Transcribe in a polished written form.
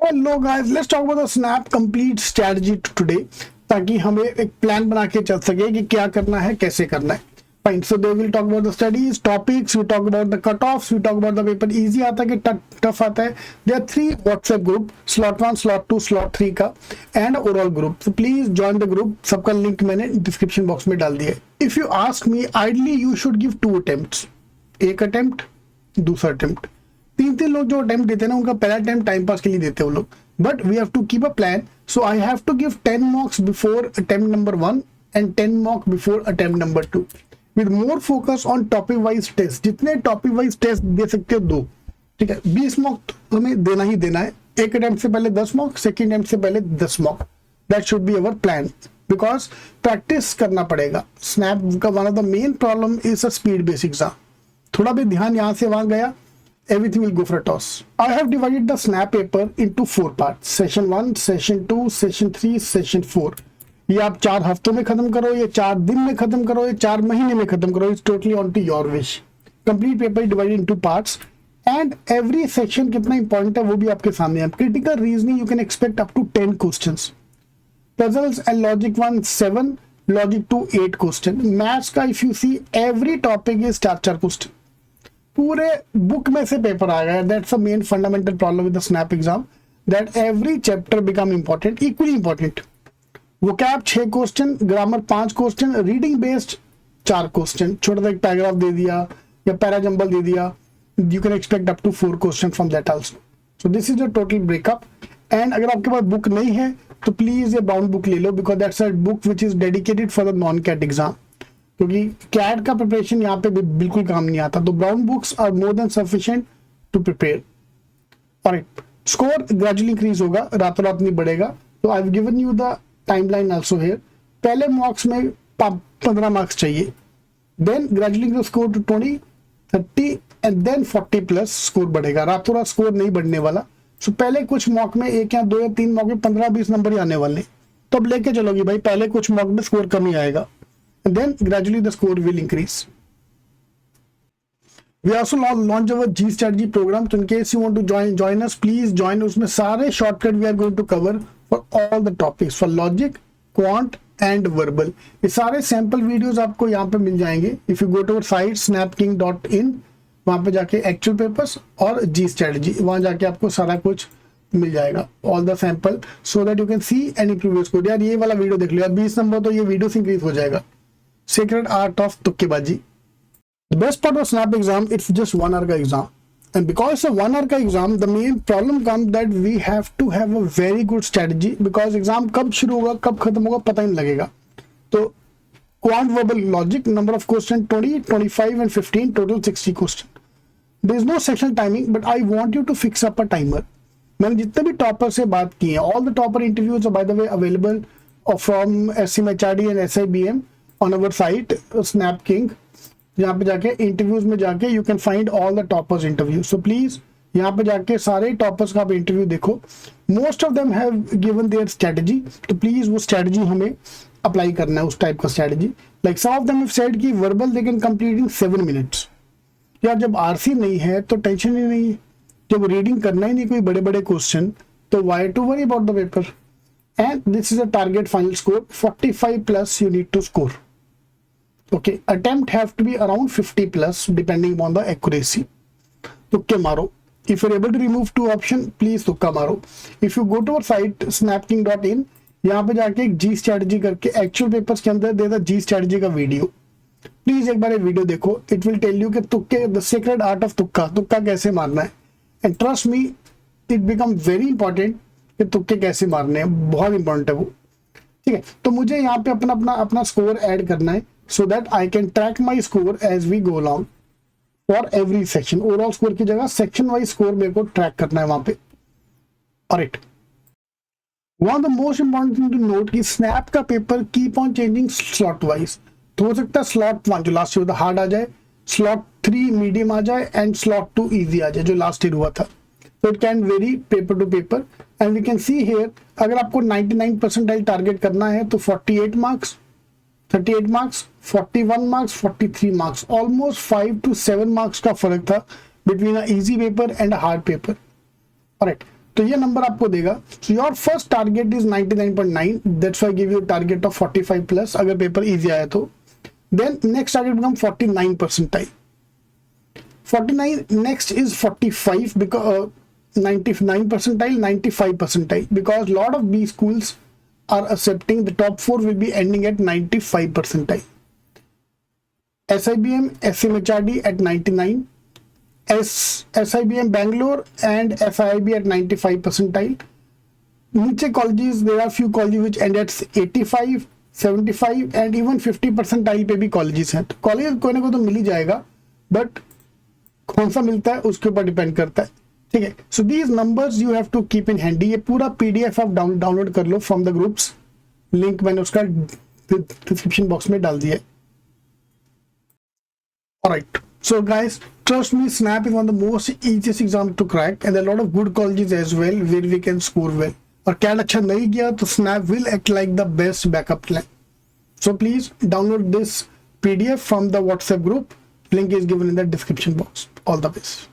Hello guys, let's talk about the snap complete strategy today, ताकि हमें एक plan बना के चल सके कि क्या करना है, कैसे करना है. Fine. So they will talk about the studies topics, we talk about the cut offs, we talk about the paper easy आता है कि टफ आता है. There are 3 WhatsApp group, slot 1, slot 2, slot 3 का, and overall group. So please join the group. सबका link मैंने description box में डाल दिया है. If you ask me, ideally you should give 2 attempts. एक अटेम्प्ट, दूसरा अटेम्प्ट. तीन लोग जो अटेम्प्ट देते हैं ना, उनका पहला अटेम्प्ट टाइम पास के लिए देते हैं वो लोग. But we have to keep a plan. So I have to give 10 marks before attempt number 1 and 10 marks before attempt number 2 with more focus on topic wise test. जितने topic wise test दे सकते हो दो, ठीक है. 20 marks तो हमें देना ही देना है. एक अटेम्प्ट से पहले 10 marks, सेकेंड अटेम्प्ट से पहले 10 marks. That should be our plan, because practice करना पड़ेगा. स्नैप का one of the main problem is a speed based exam. थोड़ा भी ध्यान यहाँ से वहां गया, everything will go for a toss. I have divided the snap paper into 4 parts. Session 1, Session 2, Session 3, Session 4. ये आप 4 हफ्तों में खत्म करो, ये 4 दिन में खत्म करो, ये 4 महीने में खत्म करो. It's totally on to your wish. Complete paper is divided into parts, and every section कितना important है वो भी आपके सामने है. Critical reasoning you can expect up to 10 questions. Puzzles and logic 1 7, logic 2 8 question. Maths का if you see every topic is 4 question. पूरे book में से पेपर आ गया. That's a main fundamental problem with the snap exam, that every chapter become important, equally important. Vocab 6 question, grammar 5 question, reading based 4 question. छोटा सा एक paragraph दे दिया या para jumble दे दिया, you can expect up to 4 question from that also. So this is the total breakup. And अगर आपके पास book नहीं है तो प्लीज ये बाउंड बुक ले लो, because that's a book which is dedicated for the non CAT exam, क्योंकि CAT का प्रिपरेशन यहाँ पे बिल्कुल काम नहीं आता. तो brown books are more than sufficient to prepare. Alright, score gradually increase होगा, रातों रात नहीं बढ़ेगा. तो I have given you the timeline also here. पहले मॉक्स में 15 मार्क्स चाहिए, then gradually score to 20, 30 and then 40 plus score बढ़ेगा. रातों रात स्कोर नहीं बढ़ने वाला. सो पहले कुछ मॉक में 1 या 2 या 3 मॉक में 15-20 नंबर ही आने वाले. तो अब लेके चलोगी भाई, पहले कुछ मॉक में स्कोर कम ही आएगा, and then gradually the score will increase. We also launch our G strategy program. So in case you want to join us, please join. उसमें सारे shortcut we are going to cover for all the topics, for logic, quant and verbal. ये सारे sample videos आपको यहाँ पे मिल जाएंगे. If you go to our site snapking.in, वहाँ पे जाके actual papers और G strategy, वहाँ जाके आपको सारा कुछ मिल जाएगा, all the sample, so that you can see any previous code. यार ये वाला वीडियो देख लो यार, 20 नंबर तो ये वीडियो से इंक्रीज हो जाएगा. Sacred art of तुक्केबाजी. The best part of snap exam, it's just 1 hour का exam, and because it's a 1 hour का exam, the main problem comes that we have to have a very good strategy, because exam कब शुरू होगा कब खत्म होगा पता ही नहीं लगेगा. तो quant, verbal, logic, number of question 20, 25 and 15, total 60 question. There is no section timing, but I want you to fix up a timer. मैंने जितने भी टॉपर से बात की है, all the topper interviews are by the way available from SMHRD and SIBM on our site Snap King. यहाँ पे जाके इंटरव्यूज में जाके you can find all the toppers interview. So please यहाँ पे जाके सारे टॉपर्स का आप इंटरव्यू देखो. Most of them have given their strategy, तो प्लीज वो स्ट्रेटजी हमें अप्लाई करना है, उस टाइप का strategy. Like some of them have said कि verbal they can complete in 7 minutes. यार जब RC नहीं है तो टेंशन ही नहीं है, जब रीडिंग करना ही नहीं कोई बड़े बड़े क्वेश्चन, तो why to worry about the paper. And this is a target final score 45 plus you need to score. Okay, attempt have to be around 50 plus depending upon the accuracy. तुक्के मारो. If you're able to remove 2 option, please तुक्का मारो. If you go to our site snapking.in, यहाँ पे जाके एक G strategy करके actual papers के अंदर देता G strategy का वीडियो. प्लीज एक बार ये वीडियो देखो. It will tell you कि तुक्के, the sacred art of तुक्का कैसे मारना है. And trust me, it become very important कि तुक्के कैसे मारने हैं. बहुत इंपॉर्टेंट है वो, ठीक है. तो मुझे यहाँ पे अपना स्कोर ऐड करना है, so that I can track my score as we go along for every section. Overall score की जगह section wise score मेरे को track करना है वहां पे. Alright. One of the most important thing to note कि snap का paper keep on changing slot wise. तो हो सकता है slot 1 जो लास्ट ईयर हार्ड आ जाए, slot 3 मीडियम आ जाए एंड slot 2 easy आ जाए जो लास्ट ईयर हुआ था. So it can vary paper to paper, and we can see here अगर आपको 99 परसेंटाइल टारगेट करना है तो 48 marks, 38 marks, 41 marks, 43 marks, almost 5 to 7 marks का फर्क था between a easy paper and a hard paper. Alright, तो ये नंबर आपको देगा. So your first target is 99.9, that's why give you target of 45 plus अगर पेपर इजी आया तो. Then next target become 49 percentile. 49 next is 45 because 99 percentile, 95 percentile, because lot of B schools are accepting the top 4 will be ending at 95 percentile. SIBM, SMHRD at 99, SIBM Bangalore and SIIB at 95 percentile. Niche colleges, there are few colleges which end at 85, 75 and even 50 percentile पे भी colleges हैं. तो college कोई ना कोई तो मिल ही जाएगा, but कौन सा मिलता है उसके ऊपर डिपेंड करता है. ठीक है. So these numbers you have to keep in handy. ये पूरा पीडीएफ आप डाउनलोड कर लो फ्रॉम द ग्रुप्स. लिंक मैंने उसका डिस्क्रिप्शन बॉक्स में डाल दिया है. Alright. So guys, trust me, SNAP is one of the most easiest exam to crack, and there are a lot of good colleges as well where we can score well. और CAT अच्छा नहीं गया तो SNAP will act like the best backup plan. So please download this PDF from the WhatsApp group. Link is given in the description box. All the best.